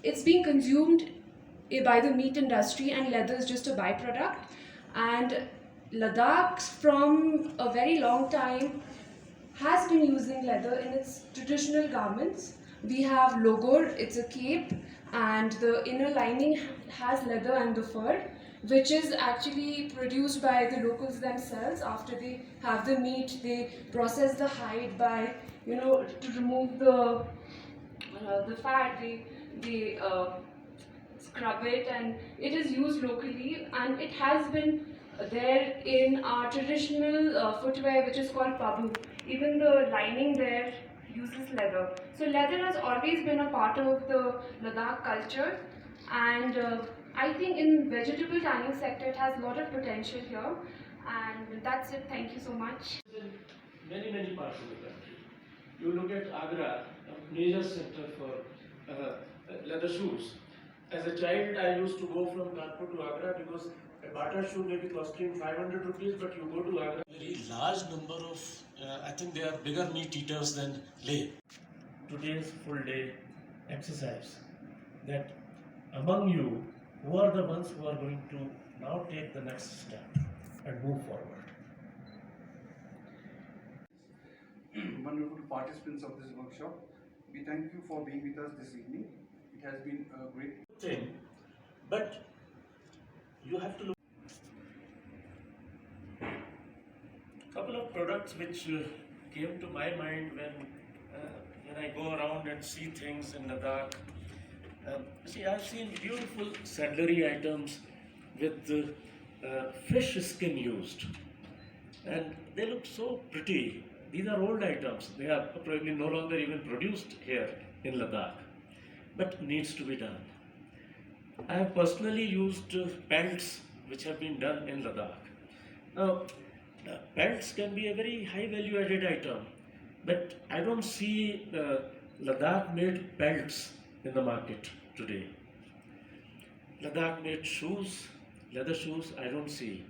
it's being consumed by the meat industry, and leather is just a byproduct. And Ladakh, from a very long time, has been using leather in its traditional garments. We have logor, it's a cape, and the inner lining has leather and the fur, which is actually produced by the locals themselves. After they have the meat, they process the hide by, to remove the fat. They scrub it, and it is used locally, and it has been there in our traditional footwear, which is called pabu. Even the lining there uses leather. So leather has always been a part of the Ladakh culture, and I think in vegetable tanning sector it has a lot of potential here. And that's it. Thank you so much. In many parts of the country. You look at Agra, a major center for leather shoes. As a child, I used to go from Kanpur to Agra because a Bata shoe may be costing 500 rupees, but you go to Agra. Very large number of, I think they are bigger meat eaters than Leh. Today's full day exercise, that among you, who are the ones who are going to now take the next step and move forward? Wonderful participants of this workshop. We thank you for being with us this evening. It has been a great thing, but you have to look. Couple of products which came to my mind when I go around and see things in Ladakh. See, I've seen beautiful saddlery items with fish skin used, and they look so pretty. These are old items. They are probably no longer even produced here in Ladakh, but needs to be done. I have personally used pelts which have been done in Ladakh. Now, pelts can be a very high value added item, but I don't see Ladakh made pelts in the market today. Ladakh made shoes, leather shoes, I don't see.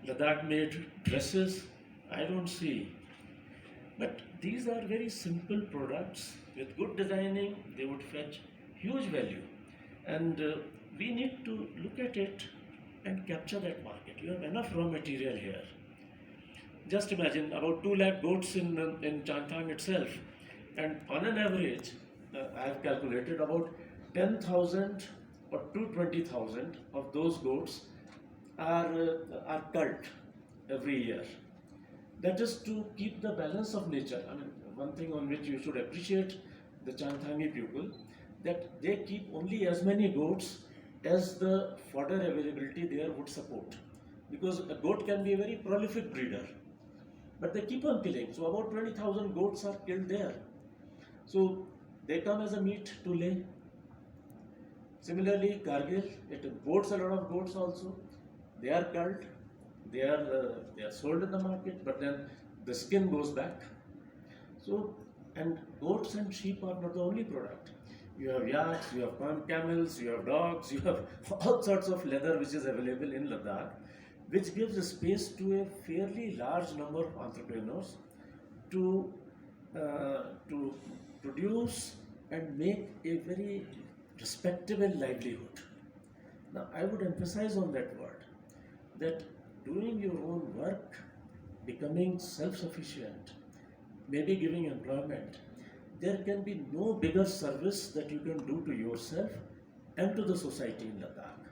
Ladakh made dresses, I don't see. But these are very simple products with good designing. They would fetch huge value, and we need to look at it and capture that market. You have enough raw material here. Just imagine about 2 lakh goats in Chanthang itself, and on an average, I have calculated about 10,000 or 20,000 of those goats are culled every year. That is to keep the balance of nature. I mean, one thing on which you should appreciate the Chanthangi people, that they keep only as many goats as the fodder availability there would support. Because a goat can be a very prolific breeder, but they keep on killing. So about 20,000 goats are killed there. So they come as a meat to Leh. Similarly, Kargil, it imports a lot of goats also. They are culled. They are sold in the market, but then the skin goes back. So, and goats and sheep are not the only product. You have yaks, you have camels, you have dogs, you have all sorts of leather which is available in Ladakh, which gives a space to a fairly large number of entrepreneurs to produce and make a very respectable livelihood. Now, I would emphasize on that word, that doing your own work, becoming self-sufficient, maybe giving employment, there can be no bigger service that you can do to yourself and to the society in Ladakh.